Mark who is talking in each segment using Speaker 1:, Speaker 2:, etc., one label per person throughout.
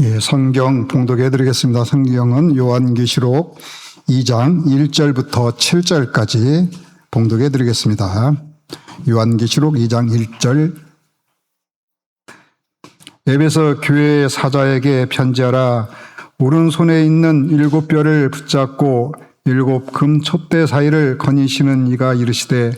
Speaker 1: 예, 성경 봉독해 드리겠습니다. 성경은 요한계시록 2장 1절부터 7절까지 봉독해 드리겠습니다. 요한계시록 2장 1절. 에베소 교회 사자에게 편지하라. 오른손에 있는 7뼈를 붙잡고 7 금 촛대 사이를 거니시는 이가 이르시되,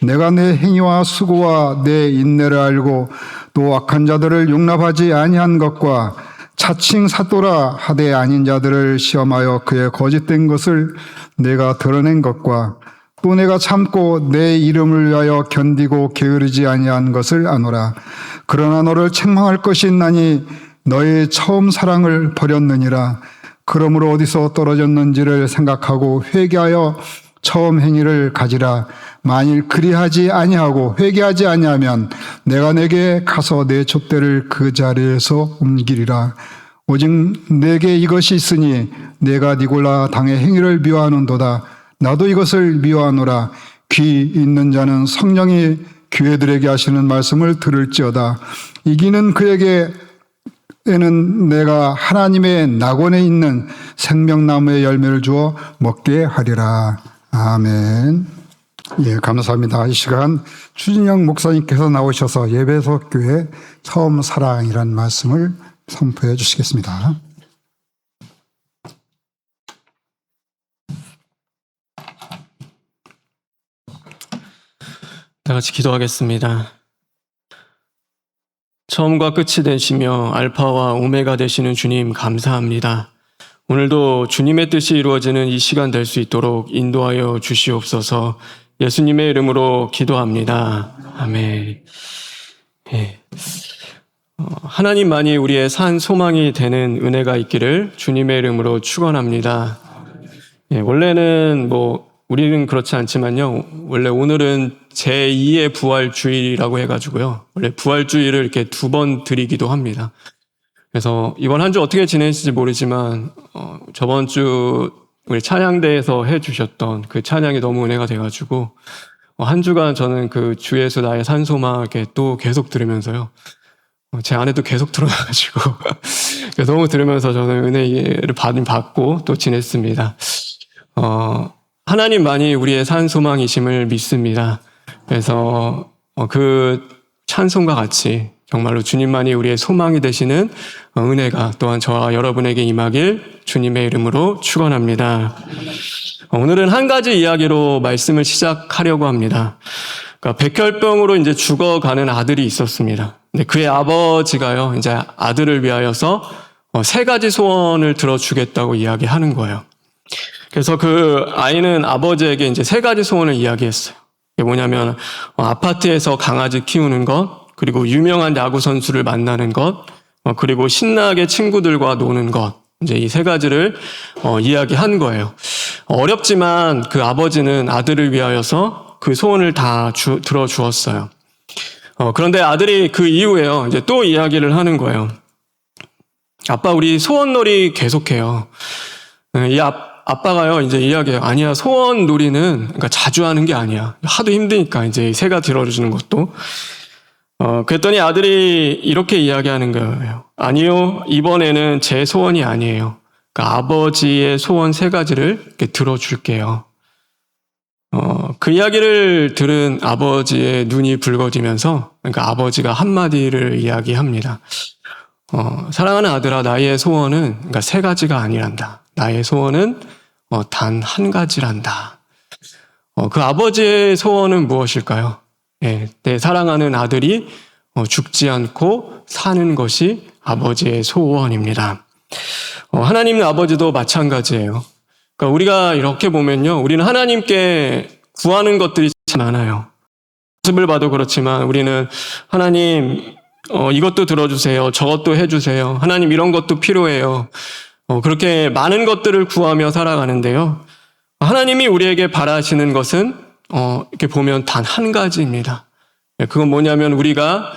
Speaker 1: 내가 내 행위와 수고와 내 인내를 알고 또 악한 자들을 용납하지 아니한 것과 차칭 사도라 하되 아닌 자들을 시험하여 그의 거짓된 것을 내가 드러낸 것과 또 내가 참고 내 이름을 위하여 견디고 게으르지 아니한 것을 아노라. 그러나 너를 책망할 것이 있나니 너의 처음 사랑을 버렸느니라. 그러므로 어디서 떨어졌는지를 생각하고 회개하여 처음 행위를 가지라. 만일 그리하지 아니하고 회개하지 아니하면 내가 내게 가서 내 촛대를 그 자리에서 옮기리라. 오직 내게 이것이 있으니 내가 니골라 당의 행위를 미워하는도다. 나도 이것을 미워하노라. 귀 있는 자는 성령이 교회들에게 하시는 말씀을 들을지어다. 이기는 그에게는 내가 하나님의 낙원에 있는 생명나무의 열매를 주어 먹게 하리라. 아멘. 예, 감사합니다. 이 시간 추진영 목사님께서 나오셔서 에베소 교회 처음 사랑이라는 말씀을 선포해 주시겠습니다.
Speaker 2: 다 같이 기도하겠습니다. 처음과 끝이 되시며 알파와 오메가 되시는 주님 감사합니다. 오늘도 주님의 뜻이 이루어지는 이 시간 될 수 있도록 인도하여 주시옵소서. 예수님의 이름으로 기도합니다. 아멘. 예. 하나님만이 우리의 산 소망이 되는 은혜가 있기를 주님의 이름으로 축원합니다. 예, 원래는 우리는 그렇지 않지만요. 원래 오늘은 제2의 부활주일이라고 해가지고요. 원래 부활주일을 이렇게 2번 드리기도 합니다. 그래서 이번 한 주 어떻게 지내실지 모르지만 저번 주 우리 찬양대에서 해주셨던 그 찬양이 너무 은혜가 돼가지고 한 주간 저는 그 주 예수 나의 산소망 이렇게 또 계속 들으면서요. 제 안에도 계속 들어가가지고 너무 들으면서 저는 은혜를 받고 또 지냈습니다. 하나님만이 우리의 산소망이심을 믿습니다. 그래서 그 찬송과 같이 정말로 주님만이 우리의 소망이 되시는 은혜가 또한 저와 여러분에게 임하길 주님의 이름으로 축원합니다. 오늘은 한 가지 이야기로 말씀을 시작하려고 합니다. 그러니까 백혈병으로 이제 죽어가는 아들이 있었습니다. 근데 그의 아버지가요, 이제 아들을 위하여서 3가지 소원을 들어주겠다고 이야기하는 거예요. 그래서 그 아이는 아버지에게 이제 3가지 소원을 이야기했어요. 이게 뭐냐면 아파트에서 강아지 키우는 것, 그리고 유명한 야구 선수를 만나는 것, 그리고 신나게 친구들과 노는 것. 이제 이 3가지를 이야기한 거예요. 어렵지만 그 아버지는 아들을 위하여서 그 소원을 다 들어주었어요. 그런데 아들이 그 이후에요, 이제 또 이야기를 하는 거예요. 아빠, 우리 소원놀이 계속해요. 이 아빠가요, 이제 이야기해요. 아니야, 소원놀이는 그러니까 자주 하는 게 아니야. 하도 힘드니까 이제 3가 들어주는 것도. 그랬더니 아들이 이렇게 이야기하는 거예요. 아니요, 이번에는 제 소원이 아니에요. 그러니까 아버지의 소원 3가지를 이렇게 들어줄게요. 그 이야기를 들은 아버지의 눈이 붉어지면서, 그러니까 아버지가 한마디를 이야기합니다. 사랑하는 아들아, 나의 소원은 그러니까 3가지가 아니란다. 나의 소원은 단 1가지란다. 그 아버지의 소원은 무엇일까요? 내 사랑하는 아들이 죽지 않고 사는 것이 아버지의 소원입니다. 하나님 아버지도 마찬가지예요. 그러니까 우리가 이렇게 보면요, 우리는 하나님께 구하는 것들이 참 많아요. 모습을 봐도 그렇지만 우리는 하나님 이것도 들어주세요, 저것도 해주세요, 하나님 이런 것도 필요해요. 그렇게 많은 것들을 구하며 살아가는데요, 하나님이 우리에게 바라시는 것은 이렇게 보면 단 1가지입니다. 그건 뭐냐면 우리가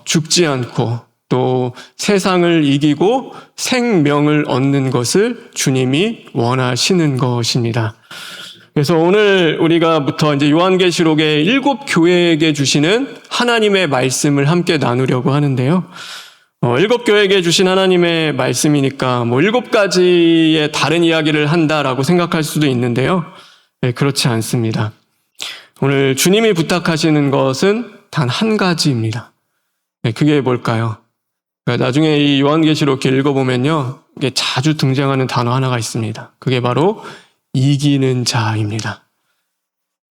Speaker 2: 죽지 않고 또 세상을 이기고 생명을 얻는 것을 주님이 원하시는 것입니다. 그래서 오늘 우리가부터 이제 요한계시록의 7 교회에게 주시는 하나님의 말씀을 함께 나누려고 하는데요. 일곱 교회에게 주신 하나님의 말씀이니까 뭐 일곱 가지의 다른 이야기를 한다라고 생각할 수도 있는데요. 네, 그렇지 않습니다. 오늘 주님이 부탁하시는 것은 단 한 가지입니다. 네, 그게 뭘까요? 그러니까 나중에 이 요한계시록 이렇게 읽어보면요, 이게 자주 등장하는 단어 하나가 있습니다. 그게 바로 이기는 자입니다.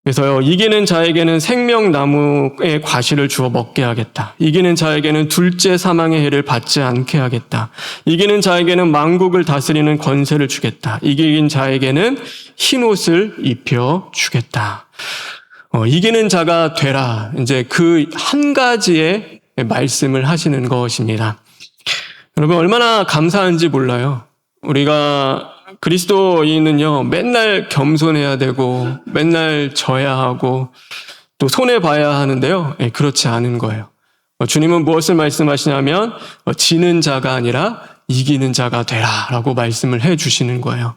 Speaker 2: 그래서 이기는 자에게는 생명나무의 과실을 주어 먹게 하겠다. 이기는 자에게는 둘째 사망의 해를 받지 않게 하겠다. 이기는 자에게는 만국을 다스리는 권세를 주겠다. 이긴 자에게는 흰옷을 입혀 주겠다. 이기는 자가 되라. 이제 그 한 가지의 말씀을 하시는 것입니다. 여러분 얼마나 감사한지 몰라요. 우리가 그리스도인은요, 맨날 겸손해야 되고, 맨날 져야 하고, 또 손해봐야 하는데요, 그렇지 않은 거예요. 주님은 무엇을 말씀하시냐면, 지는 자가 아니라 이기는 자가 되라 라고 말씀을 해 주시는 거예요.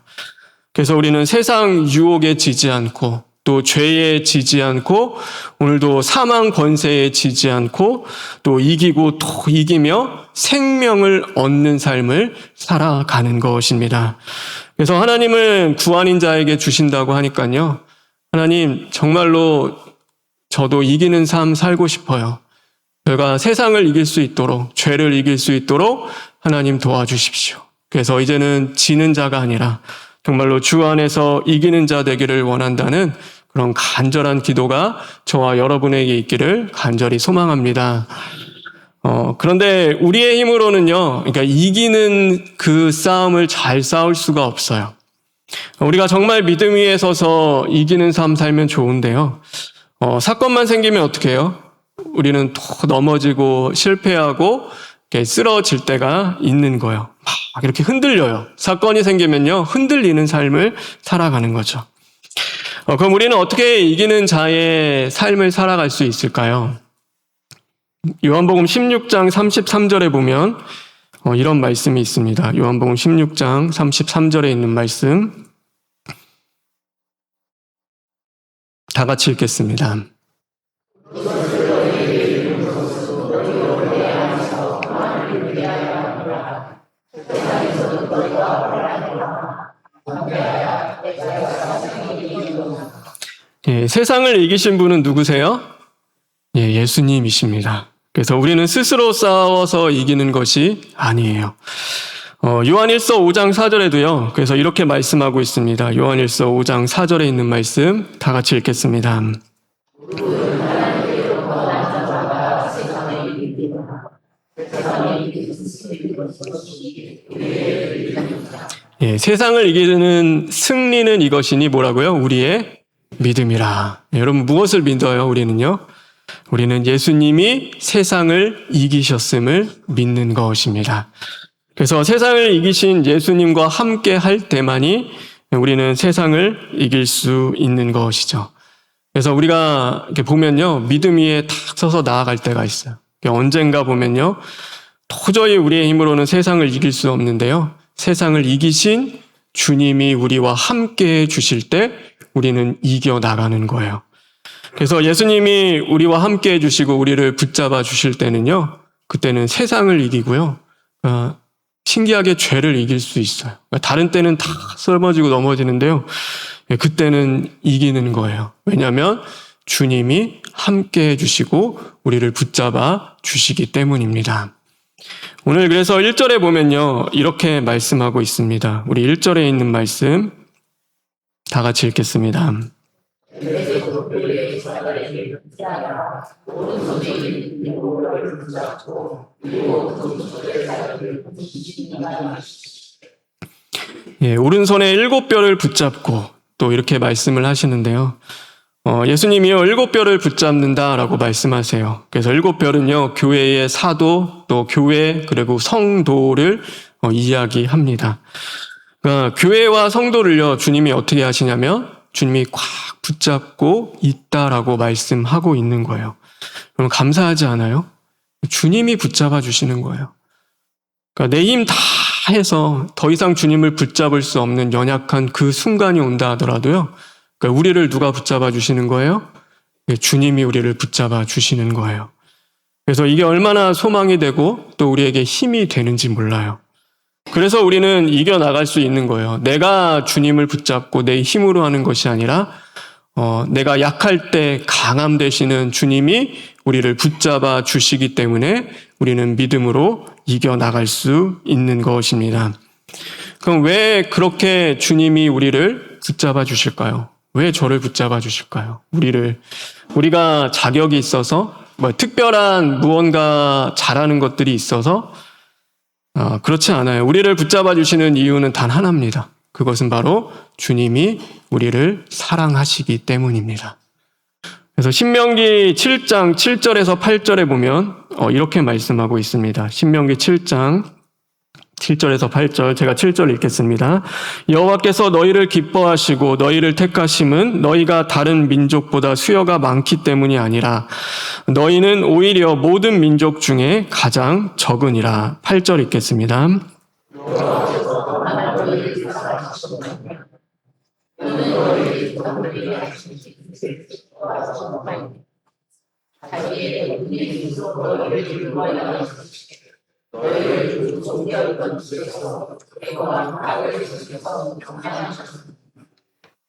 Speaker 2: 그래서 우리는 세상 유혹에 지지 않고, 또 죄에 지지 않고, 오늘도 사망 권세에 지지 않고, 또 이기고 또 이기며 생명을 얻는 삶을 살아가는 것입니다. 그래서 하나님은 구원인 자에게 주신다고 하니까요. 하나님 정말로 저도 이기는 삶 살고 싶어요. 제가 세상을 이길 수 있도록, 죄를 이길 수 있도록 하나님 도와주십시오. 그래서 이제는 지는 자가 아니라 정말로 주 안에서 이기는 자 되기를 원한다는 그런 간절한 기도가 저와 여러분에게 있기를 간절히 소망합니다. 그런데 우리의 힘으로는요, 그러니까 이기는 그 싸움을 잘 싸울 수가 없어요. 우리가 정말 믿음 위에 서서 이기는 삶 살면 좋은데요. 사건만 생기면 어떻게 해요? 우리는 또 넘어지고 실패하고 이렇게 쓰러질 때가 있는 거예요. 막 이렇게 흔들려요. 사건이 생기면요, 흔들리는 삶을 살아가는 거죠. 그럼 우리는 어떻게 이기는 자의 삶을 살아갈 수 있을까요? 요한복음 16장 33절에 보면 이런 말씀이 있습니다. 요한복음 16장 33절에 있는 말씀 다 같이 읽겠습니다. 예, 세상을 이기신 분은 누구세요? 예, 예수님이십니다. 그래서 우리는 스스로 싸워서 이기는 것이 아니에요. 요한일서 5장 4절에도요. 그래서 이렇게 말씀하고 있습니다. 요한일서 5장 4절에 있는 말씀 다 같이 읽겠습니다. 예, 세상을 이기는 승리는 이것이니 뭐라고요? 우리의 믿음이라. 여러분 무엇을 믿어요? 우리는요? 우리는 예수님이 세상을 이기셨음을 믿는 것입니다. 그래서 세상을 이기신 예수님과 함께 할 때만이 우리는 세상을 이길 수 있는 것이죠. 그래서 우리가 이렇게 보면요, 믿음 위에 탁 서서 나아갈 때가 있어요. 언젠가 보면요, 도저히 우리의 힘으로는 세상을 이길 수 없는데요, 세상을 이기신 주님이 우리와 함께 해 주실 때 우리는 이겨 나가는 거예요. 그래서 예수님이 우리와 함께 해주시고 우리를 붙잡아 주실 때는요, 그때는 세상을 이기고요, 신기하게 죄를 이길 수 있어요. 다른 때는 다 썰머지고 넘어지는데요, 그때는 이기는 거예요. 왜냐하면 주님이 함께 해주시고 우리를 붙잡아 주시기 때문입니다. 오늘 그래서 1절에 보면요, 이렇게 말씀하고 있습니다. 우리 1절에 있는 말씀 다 같이 읽겠습니다. 예, 오른손에 7뼈를 붙잡고 또 이렇게 말씀을 하시는데요. 예수님이요, 7뼈를 붙잡는다라고 말씀하세요. 그래서 7뼈는요, 교회의 사도, 또 교회, 그리고 성도를 이야기합니다. 그러니까 교회와 성도를요, 주님이 어떻게 하시냐면, 주님이 꽉 붙잡고 있다라고 말씀하고 있는 거예요. 그럼 감사하지 않아요? 주님이 붙잡아 주시는 거예요. 그러니까 내 힘 다 해서 더 이상 주님을 붙잡을 수 없는 연약한 그 순간이 온다 하더라도요, 그러니까 우리를 누가 붙잡아 주시는 거예요? 주님이 우리를 붙잡아 주시는 거예요. 그래서 이게 얼마나 소망이 되고 또 우리에게 힘이 되는지 몰라요. 그래서 우리는 이겨나갈 수 있는 거예요. 내가 주님을 붙잡고 내 힘으로 하는 것이 아니라 내가 약할 때 강함 되시는 주님이 우리를 붙잡아 주시기 때문에 우리는 믿음으로 이겨나갈 수 있는 것입니다. 그럼 왜 그렇게 주님이 우리를 붙잡아 주실까요? 왜 저를 붙잡아 주실까요? 우리가 자격이 있어서 특별한 무언가 잘하는 것들이 있어서 그렇지 않아요. 우리를 붙잡아 주시는 이유는 단 하나입니다. 그것은 바로 주님이 우리를 사랑하시기 때문입니다. 그래서 신명기 7장 7절에서 8절에 보면 이렇게 말씀하고 있습니다. 신명기 7장 7절에서 8절, 제가 7절 읽겠습니다. 여호와께서 너희를 기뻐하시고 너희를 택하심은 너희가 다른 민족보다 수요가 많기 때문이 아니라 너희는 오히려 모든 민족 중에 가장 적으니라. 8절 읽겠습니다.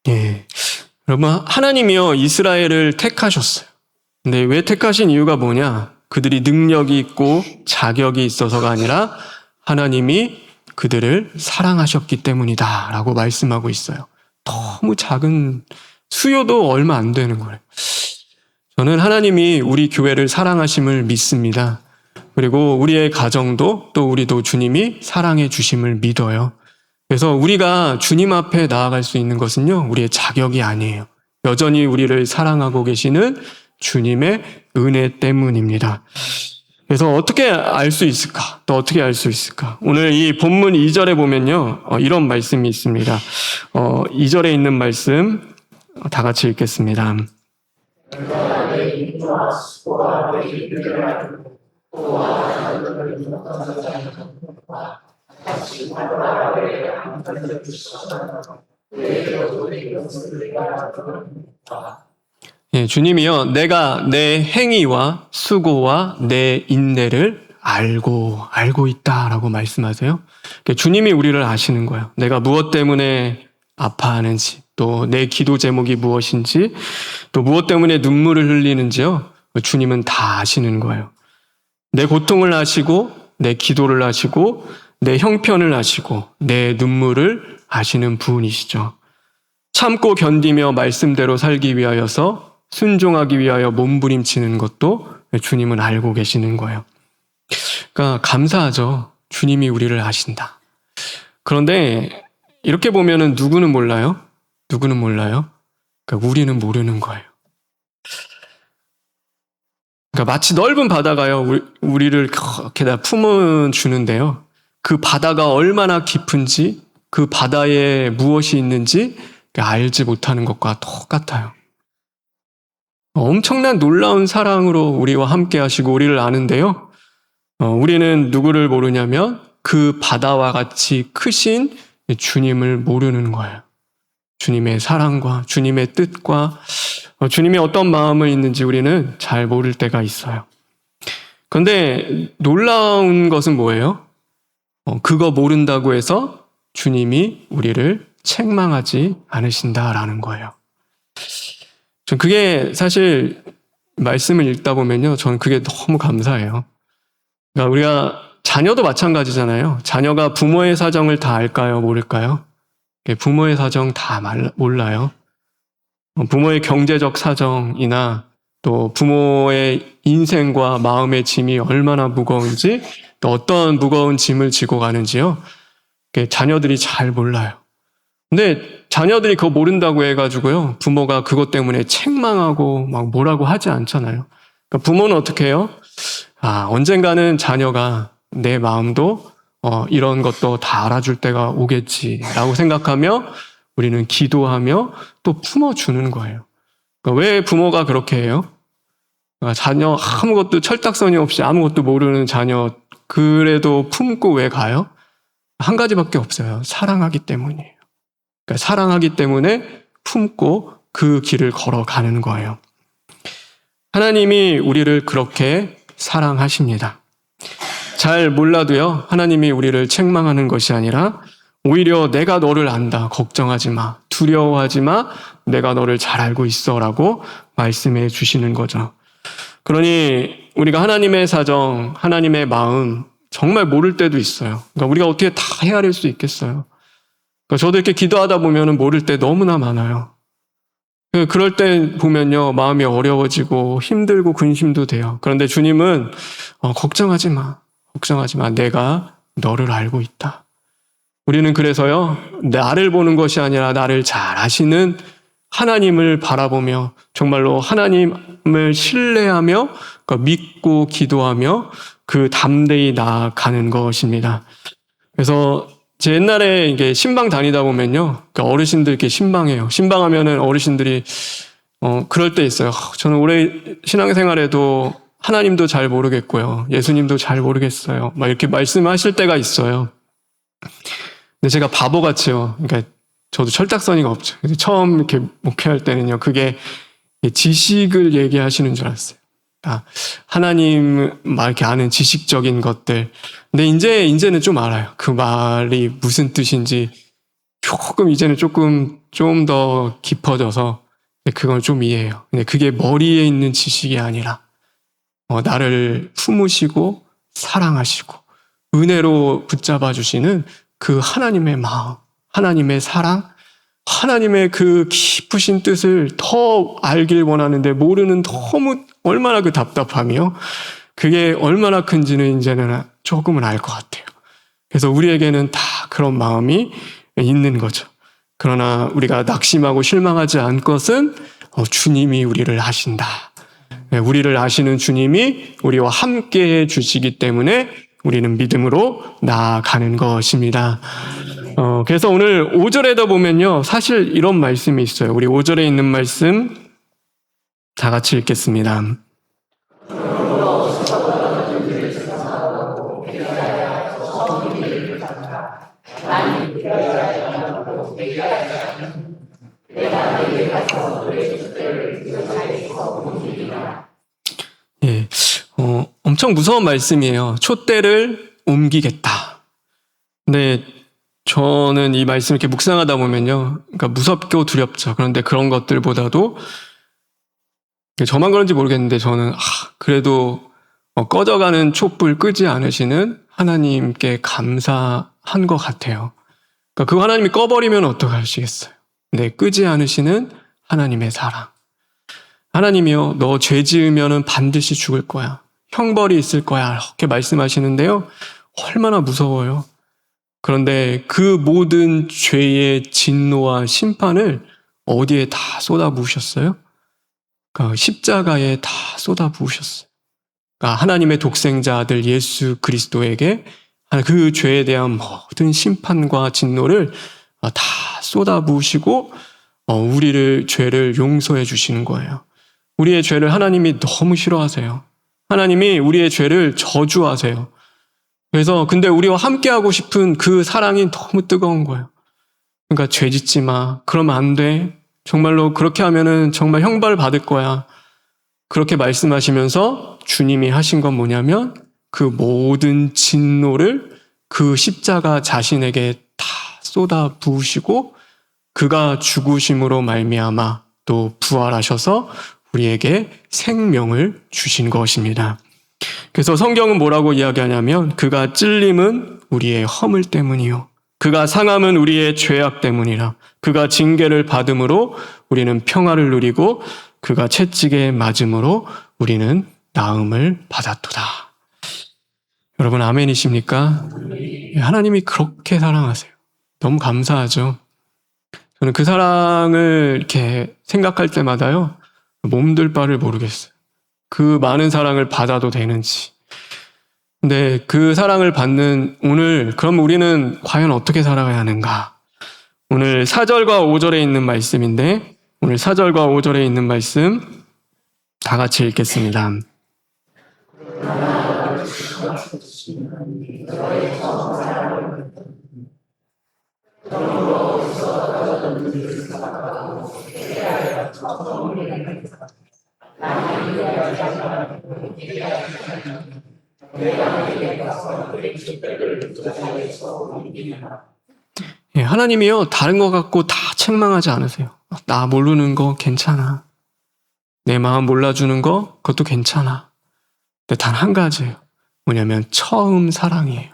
Speaker 2: 예, 여러분 하나님이요 이스라엘을 택하셨어요. 근데 왜 택하신 이유가 뭐냐? 그들이 능력이 있고 자격이 있어서가 아니라 하나님이 그들을 사랑하셨기 때문이다 라고 말씀하고 있어요. 너무 작은 수요도 얼마 안 되는 거예요. 저는 하나님이 우리 교회를 사랑하심을 믿습니다. 그리고 우리의 가정도 또 우리도 주님이 사랑해 주심을 믿어요. 그래서 우리가 주님 앞에 나아갈 수 있는 것은요, 우리의 자격이 아니에요. 여전히 우리를 사랑하고 계시는 주님의 은혜 때문입니다. 그래서 어떻게 알 수 있을까? 또 어떻게 알 수 있을까? 오늘 이 본문 2절에 보면요, 이런 말씀이 있습니다. 2절에 있는 말씀 다 같이 읽겠습니다. 예, 주님이요, 내가 내 행위와 수고와 내 인내를 알고 있다라고 말씀하세요. 주님이 우리를 아시는 거예요. 내가 무엇 때문에 아파하는지, 또 내 기도 제목이 무엇인지, 또 무엇 때문에 눈물을 흘리는지요. 주님은 다 아시는 거예요. 내 고통을 아시고, 내 기도를 아시고, 내 형편을 아시고, 내 눈물을 아시는 분이시죠. 참고 견디며 말씀대로 살기 위하여서 순종하기 위하여 몸부림치는 것도 주님은 알고 계시는 거예요. 그러니까 감사하죠. 주님이 우리를 아신다. 그런데 이렇게 보면은 누구는 몰라요? 누구는 몰라요? 그러니까 우리는 모르는 거예요. 그러니까 마치 넓은 바다가요, 우리를 그렇게 다 품어주는데요. 그 바다가 얼마나 깊은지, 그 바다에 무엇이 있는지 알지 못하는 것과 똑같아요. 엄청난 놀라운 사랑으로 우리와 함께 하시고 우리를 아는데요. 우리는 누구를 모르냐면 그 바다와 같이 크신 주님을 모르는 거예요. 주님의 사랑과 주님의 뜻과 주님이 어떤 마음을 있는지 우리는 잘 모를 때가 있어요. 그런데 놀라운 것은 뭐예요? 그거 모른다고 해서 주님이 우리를 책망하지 않으신다라는 거예요. 전 그게 사실 말씀을 읽다 보면요, 저는 그게 너무 감사해요. 그러니까 우리가 자녀도 마찬가지잖아요. 자녀가 부모의 사정을 다 알까요? 모를까요? 부모의 사정 다 몰라요. 부모의 경제적 사정이나 또 부모의 인생과 마음의 짐이 얼마나 무거운지, 또 어떤 무거운 짐을 지고 가는지요. 자녀들이 잘 몰라요. 근데 자녀들이 그거 모른다고 해가지고요, 부모가 그것 때문에 책망하고 막 뭐라고 하지 않잖아요. 그러니까 부모는 어떻게 해요? 언젠가는 자녀가 내 마음도 이런 것도 다 알아줄 때가 오겠지라고 생각하며 우리는 기도하며 또 품어주는 거예요. 그러니까 왜 부모가 그렇게 해요? 그러니까 자녀 아무것도 철딱서니 없이 아무것도 모르는 자녀 그래도 품고 왜 가요? 한 가지밖에 없어요. 사랑하기 때문이에요. 그러니까 사랑하기 때문에 품고 그 길을 걸어가는 거예요. 하나님이 우리를 그렇게 사랑하십니다. 잘 몰라도요, 하나님이 우리를 책망하는 것이 아니라 오히려 내가 너를 안다. 걱정하지 마. 두려워하지 마. 내가 너를 잘 알고 있어. 라고 말씀해 주시는 거죠. 그러니 우리가 하나님의 사정, 하나님의 마음 정말 모를 때도 있어요. 그러니까 우리가 어떻게 다 헤아릴 수 있겠어요. 그러니까 저도 이렇게 기도하다 보면 모를 때 너무나 많아요. 그럴 때 보면요, 마음이 어려워지고 힘들고 근심도 돼요. 그런데 주님은 걱정하지 마. 걱정하지 마. 내가 너를 알고 있다. 우리는 그래서요, 나를 보는 것이 아니라 나를 잘 아시는 하나님을 바라보며 정말로 하나님을 신뢰하며 믿고 기도하며 그 담대히 나아가는 것입니다. 그래서 제 옛날에 이게 신방 다니다 보면요, 그러니까 어르신들 이렇게 신방해요. 신방하면은 어르신들이 그럴 때 있어요. 저는 올해 신앙생활에도 하나님도 잘 모르겠고요, 예수님도 잘 모르겠어요. 막 이렇게 말씀하실 때가 있어요. 근데 제가 바보같이요. 그러니까 저도 철딱서니가 없죠. 그래서 처음 이렇게 목회할 때는요, 그게 지식을 얘기하시는 줄 알았어요. 하나님 막 이렇게 아는 지식적인 것들. 근데 이제는 좀 알아요. 그 말이 무슨 뜻인지 이제는 좀 더 깊어져서 그걸 좀 이해해요. 근데 그게 머리에 있는 지식이 아니라 나를 품으시고 사랑하시고 은혜로 붙잡아 주시는 그 하나님의 마음, 하나님의 사랑, 하나님의 그 깊으신 뜻을 더 알길 원하는데 모르는 너무 얼마나 그 답답함이요. 그게 얼마나 큰지는 이제는 조금은 알 것 같아요. 그래서 우리에게는 다 그런 마음이 있는 거죠. 그러나 우리가 낙심하고 실망하지 않을 것은 주님이 우리를 아신다. 우리를 아시는 주님이 우리와 함께 해 주시기 때문에 우리는 믿음으로 나아가는 것입니다. 그래서 오늘 5절에다 보면요, 사실 이런 말씀이 있어요. 우리 5절에 있는 말씀 다 같이 읽겠습니다. 예, 엄청 무서운 말씀이에요. 촛대를 옮기겠다. 근데 저는 이 말씀을 이렇게 묵상하다 보면요, 그러니까 무섭고 두렵죠. 그런데 그런 것들보다도 저만 그런지 모르겠는데 저는 그래도 꺼져가는 촛불 끄지 않으시는 하나님께 감사한 것 같아요. 그러니까 그 하나님이 꺼버리면 어떡하시겠어요? 근데 끄지 않으시는 하나님의 사랑. 하나님이요, 너 죄 지으면은 반드시 죽을 거야. 형벌이 있을 거야. 이렇게 말씀하시는데요, 얼마나 무서워요. 그런데 그 모든 죄의 진노와 심판을 어디에 다 쏟아부으셨어요? 그러니까 십자가에 다 쏟아부으셨어요. 그러니까 하나님의 독생자 아들 예수 그리스도에게 그 죄에 대한 모든 심판과 진노를 다 쏟아부으시고 우리를 죄를 용서해 주시는 거예요. 우리의 죄를 하나님이 너무 싫어하세요. 하나님이 우리의 죄를 저주하세요. 그래서 근데 우리와 함께하고 싶은 그 사랑이 너무 뜨거운 거예요. 그러니까 죄 짓지 마. 그러면 안 돼. 정말로 그렇게 하면은 정말 형벌 받을 거야. 그렇게 말씀하시면서 주님이 하신 건 뭐냐면 그 모든 진노를 그 십자가 자신에게 다 쏟아 부으시고 그가 죽으심으로 말미암아 또 부활하셔서 우리에게 생명을 주신 것입니다. 그래서 성경은 뭐라고 이야기하냐면 그가 찔림은 우리의 허물 때문이요, 그가 상함은 우리의 죄악 때문이라. 그가 징계를 받음으로 우리는 평화를 누리고 그가 채찍에 맞음으로 우리는 나음을 받았도다. 여러분 아멘이십니까? 하나님이 그렇게 사랑하세요. 너무 감사하죠. 저는 그 사랑을 이렇게 생각할 때마다요, 몸둘 바를 모르겠어요. 그 많은 사랑을 받아도 되는지. 근데 그 사랑을 받는 오늘, 그럼 우리는 과연 어떻게 살아가야 하는가? 오늘 4절과 5절에 있는 말씀인데, 오늘 4절과 5절에 있는 말씀 다 같이 읽겠습니다. 예, 하나님이요, 다른 거 갖고 다 책망하지 않으세요. 나 모르는 거 괜찮아. 내 마음 몰라주는 거, 그것도 괜찮아. 근데 단 한 가지예요. 뭐냐면 처음 사랑이에요.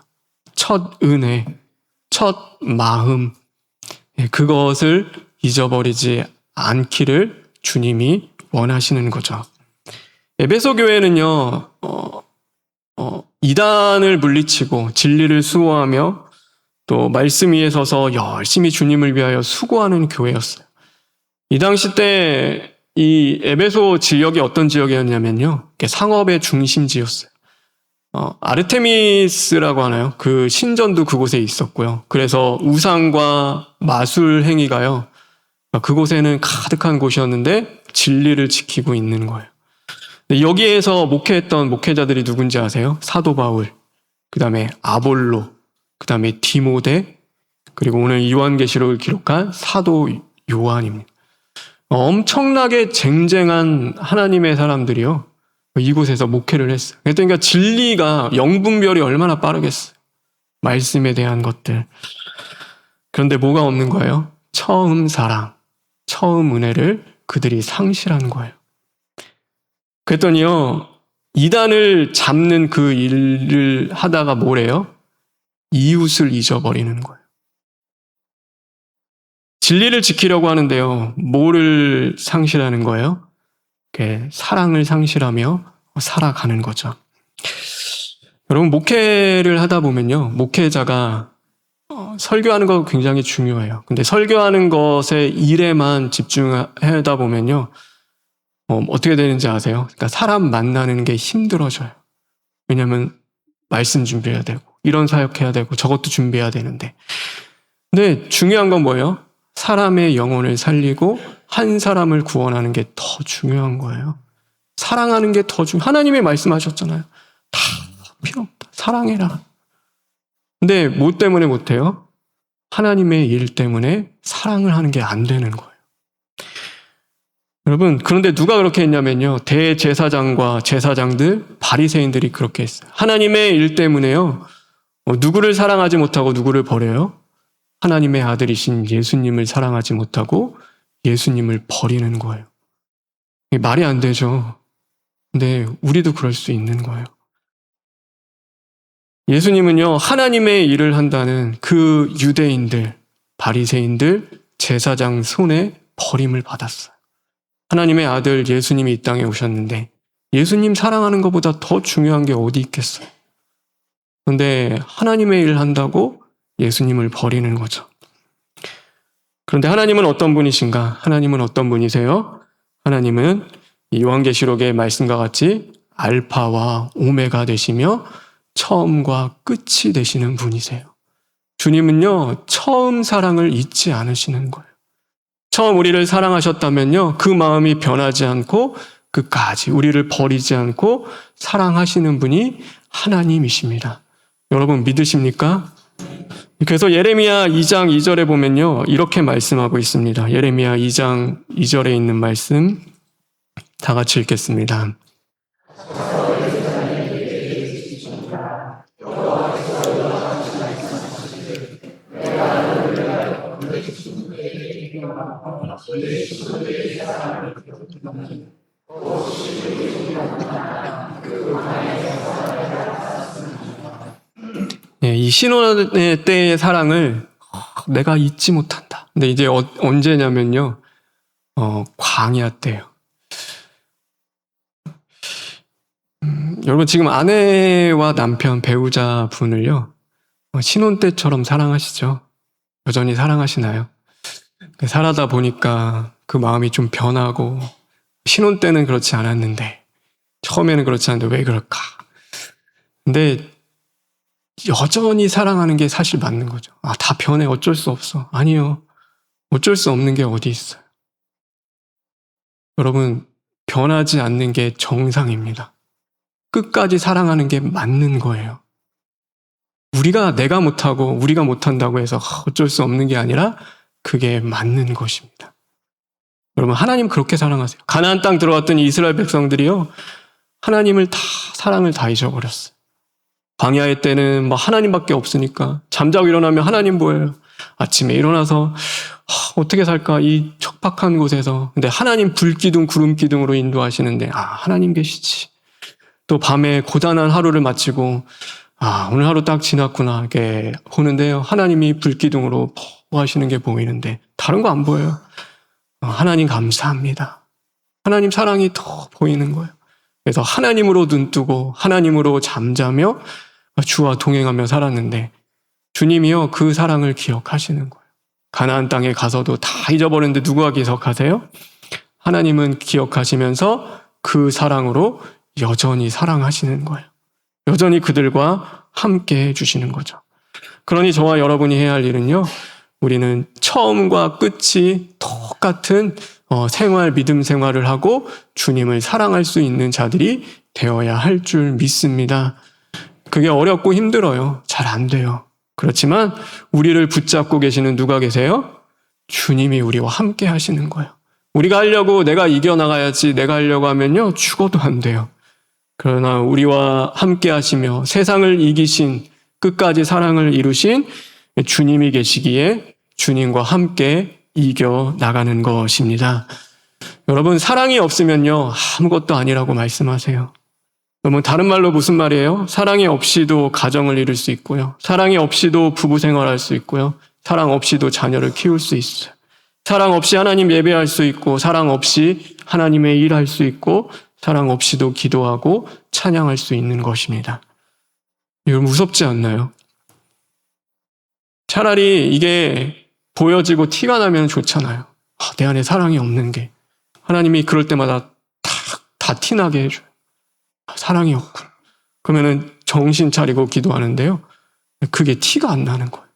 Speaker 2: 첫 은혜, 첫 마음, 예, 그것을 잊어버리지 않기를 주님이 원하시는 거죠. 에베소 교회는요, 이단을 물리치고 진리를 수호하며 또 말씀 위에 서서 열심히 주님을 위하여 수고하는 교회였어요. 이 당시 때 이 에베소 지역이 어떤 지역이었냐면요, 상업의 중심지였어요. 아르테미스라고 하나요? 그 신전도 그곳에 있었고요. 그래서 우상과 마술 행위가요, 그곳에는 가득한 곳이었는데 진리를 지키고 있는 거예요. 여기에서 목회했던 목회자들이 누군지 아세요? 사도 바울, 그 다음에 아볼로, 그 다음에 디모데, 그리고 오늘 요한계시록을 기록한 사도 요한입니다. 엄청나게 쟁쟁한 하나님의 사람들이요, 이곳에서 목회를 했어요. 그러니까 진리가 영분별이 얼마나 빠르겠어요. 말씀에 대한 것들. 그런데 뭐가 없는 거예요? 처음 사랑, 처음 은혜를 그들이 상실한 거예요. 그랬더니요, 이단을 잡는 그 일을 하다가 뭐래요? 이웃을 잊어버리는 거예요. 진리를 지키려고 하는데요, 뭐를 상실하는 거예요? 사랑을 상실하며 살아가는 거죠. 여러분, 목회를 하다 보면요, 목회자가 설교하는 거 굉장히 중요해요. 근데 설교하는 것에 일에만 집중하다 보면요, 어떻게 되는지 아세요? 그러니까 사람 만나는 게 힘들어져요. 왜냐하면 말씀 준비해야 되고, 이런 사역해야 되고, 저것도 준비해야 되는데. 근데 중요한 건 뭐예요? 사람의 영혼을 살리고 한 사람을 구원하는 게 더 중요한 거예요. 사랑하는 게 더 하나님이 말씀하셨잖아요. 다 필요 없다. 사랑해라. 근데 뭐 때문에 못해요? 하나님의 일 때문에 사랑을 하는 게 안 되는 거예요. 여러분, 그런데 누가 그렇게 했냐면요, 대제사장과 제사장들, 바리새인들이 그렇게 했어요. 하나님의 일 때문에요, 누구를 사랑하지 못하고 누구를 버려요? 하나님의 아들이신 예수님을 사랑하지 못하고 예수님을 버리는 거예요. 이게 말이 안 되죠. 근데 우리도 그럴 수 있는 거예요. 예수님은요, 하나님의 일을 한다는 그 유대인들, 바리새인들, 제사장 손에 버림을 받았어요. 하나님의 아들 예수님이 이 땅에 오셨는데 예수님 사랑하는 것보다 더 중요한 게 어디 있겠어요? 그런데 하나님의 일을 한다고 예수님을 버리는 거죠. 그런데 하나님은 어떤 분이신가? 하나님은 어떤 분이세요? 하나님은 요한계시록의 말씀과 같이 알파와 오메가 되시며 처음과 끝이 되시는 분이세요. 주님은요, 처음 사랑을 잊지 않으시는 거예요. 처음 우리를 사랑하셨다면요, 그 마음이 변하지 않고 끝까지 우리를 버리지 않고 사랑하시는 분이 하나님이십니다. 여러분 믿으십니까? 그래서 예레미야 2장 2절에 보면요, 이렇게 말씀하고 있습니다. 예레미야 2장 2절에 있는 말씀 다 같이 읽겠습니다. 예, 이 신혼의 때의 사랑을 내가 잊지 못한다. 근데 이제 언제냐면요, 광야 때요. 여러분 지금 아내와 남편, 배우자 분을요, 신혼 때처럼 사랑하시죠? 여전히 사랑하시나요? 살아다 보니까 그 마음이 좀 변하고, 신혼 때는 그렇지 않았는데, 처음에는 그렇지 않은데 왜 그럴까? 근데 여전히 사랑하는 게 사실 맞는 거죠. 다 변해, 어쩔 수 없어. 아니요. 어쩔 수 없는 게 어디 있어요. 여러분, 변하지 않는 게 정상입니다. 끝까지 사랑하는 게 맞는 거예요. 우리가 내가 못하고 우리가 못한다고 해서 어쩔 수 없는 게 아니라 그게 맞는 것입니다. 여러분, 하나님 그렇게 사랑하세요. 가나안 땅 들어왔던 이 이스라엘 백성들이요, 하나님을 다, 사랑을 다 잊어버렸어요. 광야의 때는 뭐 하나님밖에 없으니까 잠자고 일어나면 하나님 보여요. 아침에 일어나서 어떻게 살까 이 척박한 곳에서. 근데 하나님 불기둥 구름기둥으로 인도하시는데 하나님 계시지. 또 밤에 고단한 하루를 마치고 오늘 하루 딱 지났구나 이렇게 보는데요, 하나님이 불기둥으로 하시는 게 보이는데 다른 거 안 보여요. 하나님 감사합니다. 하나님 사랑이 더 보이는 거예요. 그래서 하나님으로 눈뜨고 하나님으로 잠자며 주와 동행하며 살았는데 주님이요, 그 사랑을 기억하시는 거예요. 가나안 땅에 가서도 다 잊어버렸는데 누구가 기억하세요? 하나님은 기억하시면서 그 사랑으로 여전히 사랑하시는 거예요. 여전히 그들과 함께 해주시는 거죠. 그러니 저와 여러분이 해야 할 일은요, 우리는 처음과 끝이 똑같은 생활, 믿음 생활을 하고 주님을 사랑할 수 있는 자들이 되어야 할 줄 믿습니다. 그게 어렵고 힘들어요. 잘 안 돼요. 그렇지만 우리를 붙잡고 계시는 누가 계세요? 주님이 우리와 함께 하시는 거예요. 우리가 하려고 내가 이겨나가야지 내가 하려고 하면요, 죽어도 안 돼요. 그러나 우리와 함께 하시며 세상을 이기신, 끝까지 사랑을 이루신 주님이 계시기에 주님과 함께 이겨나가는 것입니다. 여러분, 사랑이 없으면요, 아무것도 아니라고 말씀하세요. 여러분, 다른 말로 무슨 말이에요? 사랑이 없이도 가정을 이룰 수 있고요, 사랑이 없이도 부부 생활할 수 있고요, 사랑 없이도 자녀를 키울 수 있어요. 사랑 없이 하나님 예배할 수 있고, 사랑 없이 하나님의 일할 수 있고, 사랑 없이도 기도하고 찬양할 수 있는 것입니다. 여러분, 무섭지 않나요? 차라리 이게 보여지고 티가 나면 좋잖아요. 내 안에 사랑이 없는 게. 하나님이 그럴 때마다 다 티나게 해줘요. 사랑이 없구나. 그러면은 정신 차리고 기도하는데요, 그게 티가 안 나는 거예요.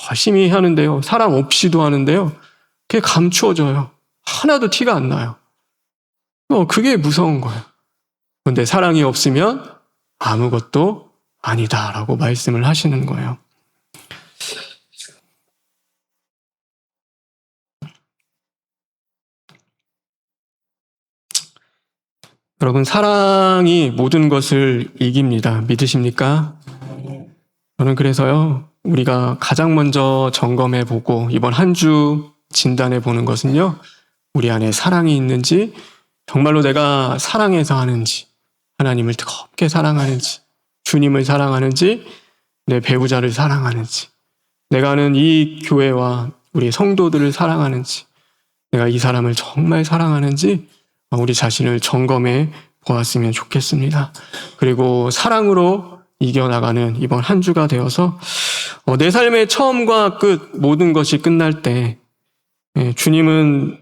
Speaker 2: 열심히 하는데요, 사랑 없이도 하는데요, 그게 감추어져요. 하나도 티가 안 나요. 그게 무서운 거예요. 그런데 사랑이 없으면 아무것도 아니다라고 말씀을 하시는 거예요. 여러분, 사랑이 모든 것을 이깁니다. 믿으십니까? 저는 그래서요, 우리가 가장 먼저 점검해 보고 이번 한 주 진단해 보는 것은요, 우리 안에 사랑이 있는지, 정말로 내가 사랑해서 하는지, 하나님을 뜨겁게 사랑하는지, 주님을 사랑하는지, 내 배우자를 사랑하는지, 내가 아는 이 교회와 우리 성도들을 사랑하는지, 내가 이 사람을 정말 사랑하는지 우리 자신을 점검해 보았으면 좋겠습니다. 그리고 사랑으로 이겨나가는 이번 한 주가 되어서 내 삶의 처음과 끝 모든 것이 끝날 때 주님은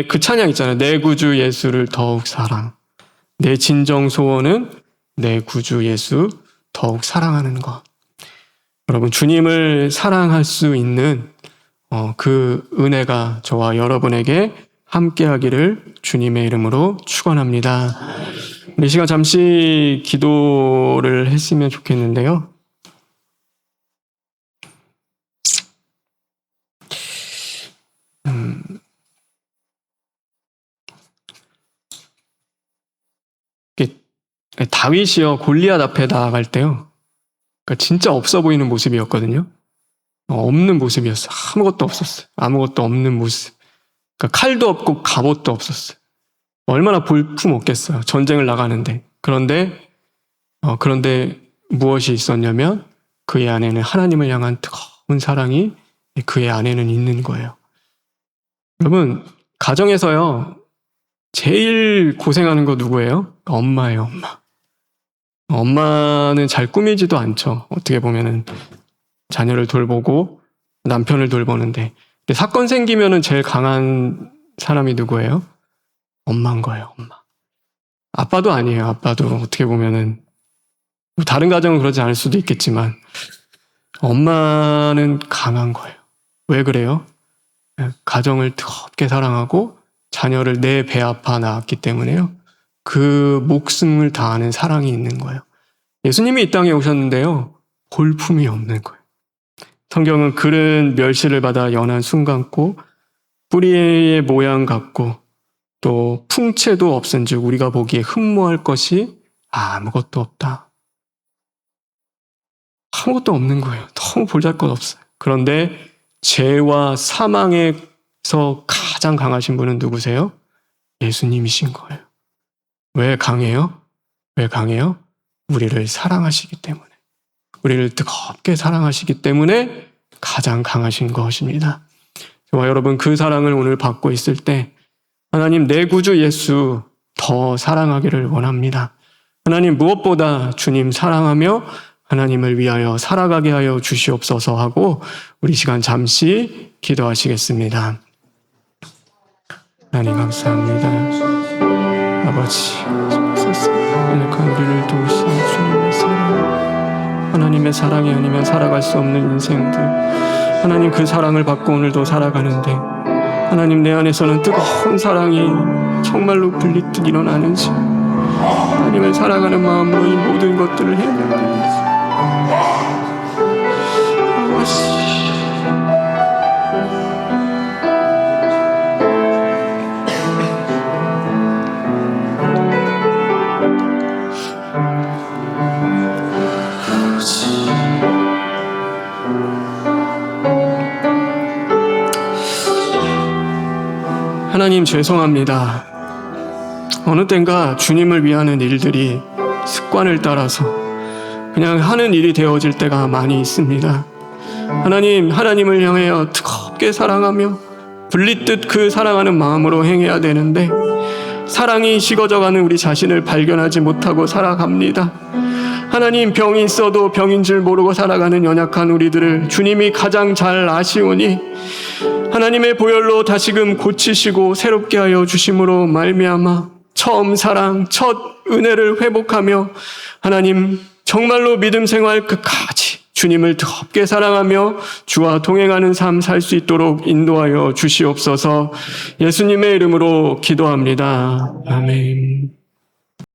Speaker 2: 그 찬양 있잖아요. 내 구주 예수를 더욱 사랑. 내 진정 소원은 내 구주 예수 더욱 사랑하는 것. 여러분, 주님을 사랑할 수 있는 그 은혜가 저와 여러분에게 함께하기를 주님의 이름으로 축원합니다. 이 시간 잠시 기도를 했으면 좋겠는데요. 다윗이요, 골리앗 앞에 나아갈 때요, 그러니까 진짜 없어 보이는 모습이었거든요. 없는 모습이었어요. 아무것도 없었어요. 아무것도 없는 모습. 그러니까 칼도 없고 갑옷도 없었어요. 얼마나 볼품 없겠어요. 전쟁을 나가는데. 그런데 무엇이 있었냐면 그의 안에는 하나님을 향한 뜨거운 사랑이 그의 안에는 있는 거예요. 여러분, 가정에서요, 제일 고생하는 거 누구예요? 엄마예요, 엄마. 엄마는 잘 꾸미지도 않죠. 어떻게 보면은 자녀를 돌보고 남편을 돌보는데, 근데 사건 생기면은 제일 강한 사람이 누구예요? 엄마인 거예요, 엄마. 아빠도 아니에요. 아빠도 어떻게 보면은 다른 가정은 그러지 않을 수도 있겠지만 엄마는 강한 거예요. 왜 그래요? 가정을 뜨겁게 사랑하고 자녀를 내 배 아파 낳았기 때문에요. 그 목숨을 다하는 사랑이 있는 거예요. 예수님이 이 땅에 오셨는데요, 볼품이 없는 거예요. 성경은 그는 멸시를 받아 연한 순간고 뿌리의 모양 같고 또 풍채도 없은즉 우리가 보기에 흠모할 것이 아무것도 없다. 아무것도 없는 거예요. 너무 보잘것없어요. 그런데 죄와 사망에서 가장 강하신 분은 누구세요? 예수님이신 거예요. 왜 강해요? 왜 강해요? 우리를 사랑하시기 때문에. 우리를 뜨겁게 사랑하시기 때문에 가장 강하신 것입니다. 저와 여러분 그 사랑을 오늘 받고 있을 때 하나님 내 구주 예수 더 사랑하기를 원합니다. 하나님 무엇보다 주님 사랑하며 하나님을 위하여 살아가게 하여 주시옵소서 하고 우리 시간 잠시 기도하시겠습니다. 하나님 감사합니다. 아버지 연약한 우리를 도우시는 주님의 사랑, 하나님의 사랑이 아니면 살아갈 수 없는 인생들, 하나님 그 사랑을 받고 오늘도 살아가는데 하나님 내 안에서는 뜨거운 사랑이 정말로 불리듯 일어나는지 하나님을 사랑하는 마음으로 이 모든 것들을 해내가는지 하나님 죄송합니다. 어느 땐가 주님을 위하는 일들이 습관을 따라서 그냥 하는 일이 되어질 때가 많이 있습니다. 하나님을 향하여 뜨겁게 사랑하며 불릿듯 그 사랑하는 마음으로 행해야 되는데 사랑이 식어져가는 우리 자신을 발견하지 못하고 살아갑니다. 하나님 병이 있어도 병인 줄 모르고 살아가는 연약한 우리들을 주님이 가장 잘 아시오니 하나님의 보혈로 다시금 고치시고 새롭게 하여 주심으로 말미암아 처음 사랑, 첫 은혜를 회복하며 하나님 정말로 믿음 생활 끝까지 주님을 뜨겁게 사랑하며 주와 동행하는 삶 살 수 있도록 인도하여 주시옵소서. 예수님의 이름으로 기도합니다. 아멘.